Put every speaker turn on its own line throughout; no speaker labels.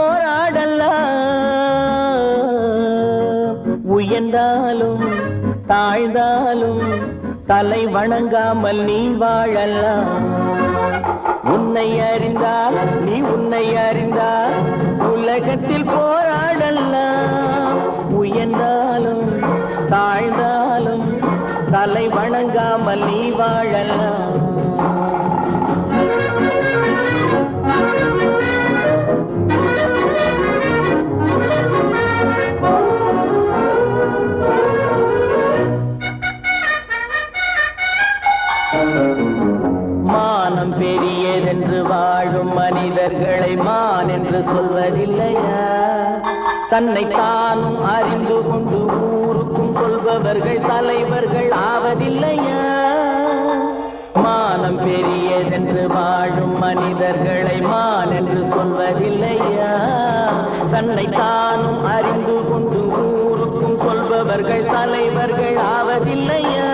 போராடலாம். உயர்ந்தாலும் தாழ்ந்தாலும் தலை வணங்காமல் நீ வாழலாம். உன்னை அறிந்தால் நீ உன்னை அறிந்தால் உலகத்தில் போராடலாம். உயர்ந்தாலும் தாழ்ந்தாலும் தலை வணங்காமல் நீ வாழலாம். மானம் பெரியதென்று வாழும் மனிதர்களை மான் என்று சொல்வதில்லையா? தன்னை தானும் அறிந்து கொண்டு ஊருக்கும் சொல்பவர்கள் தலைவர்கள் ஆவதில்லையா? மானம் பெரியதென்று வாழும் மனிதர்களை மான் என்று சொல்வதில்லையா? தன்னை தானும் அறிந்து கொண்டு ஊருக்கும் சொல்பவர்கள் தலைவர்கள் ஆவதில்லையா?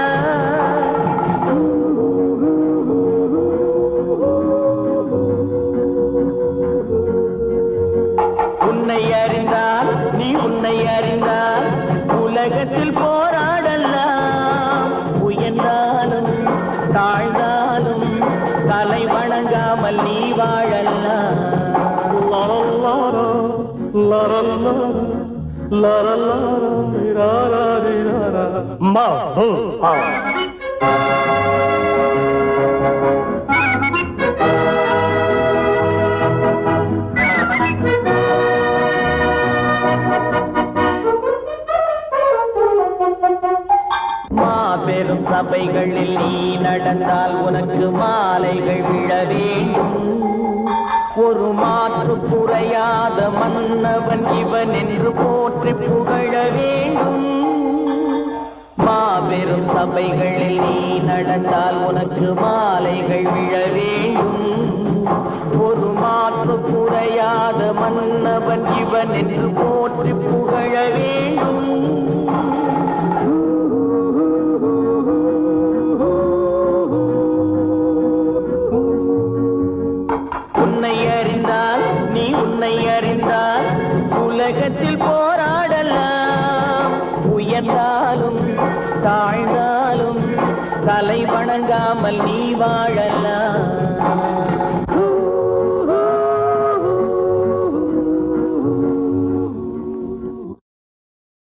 உன்னை அறிந்தால் நீ உன்னை அறிந்தால் உலகத்தில் போராடலாம். உயர்ந்தாலும் தாழ்ந்தாலும் தலை வணங்காமல் நீ வாழலாம். மாபெரும் சபைகளில் நீ நடந்தால் உனக்கு மாலைகள் விழ வேண்டும். ஒரு மாற்று குறையாத மன்னவன் இவன் என்று போற்றி புகழ வேண்டும். மாபெரும் சபைகளில் நீ நடந்தால் உனக்கு மாலைகள் விழ வேண்டும். ஒரு மாற்று குறையாத மன்னவன் இவன் என்று போற்றி புகழ வேண்டும். உன்னை அறிந்தால் நீ உன்னை அறிந்தால் உலகத்தில் போராடலாம். உயர்ந்தாலும் தாழ்ந்தாலும் தலை வணங்காமல் நீ வாழலாம்.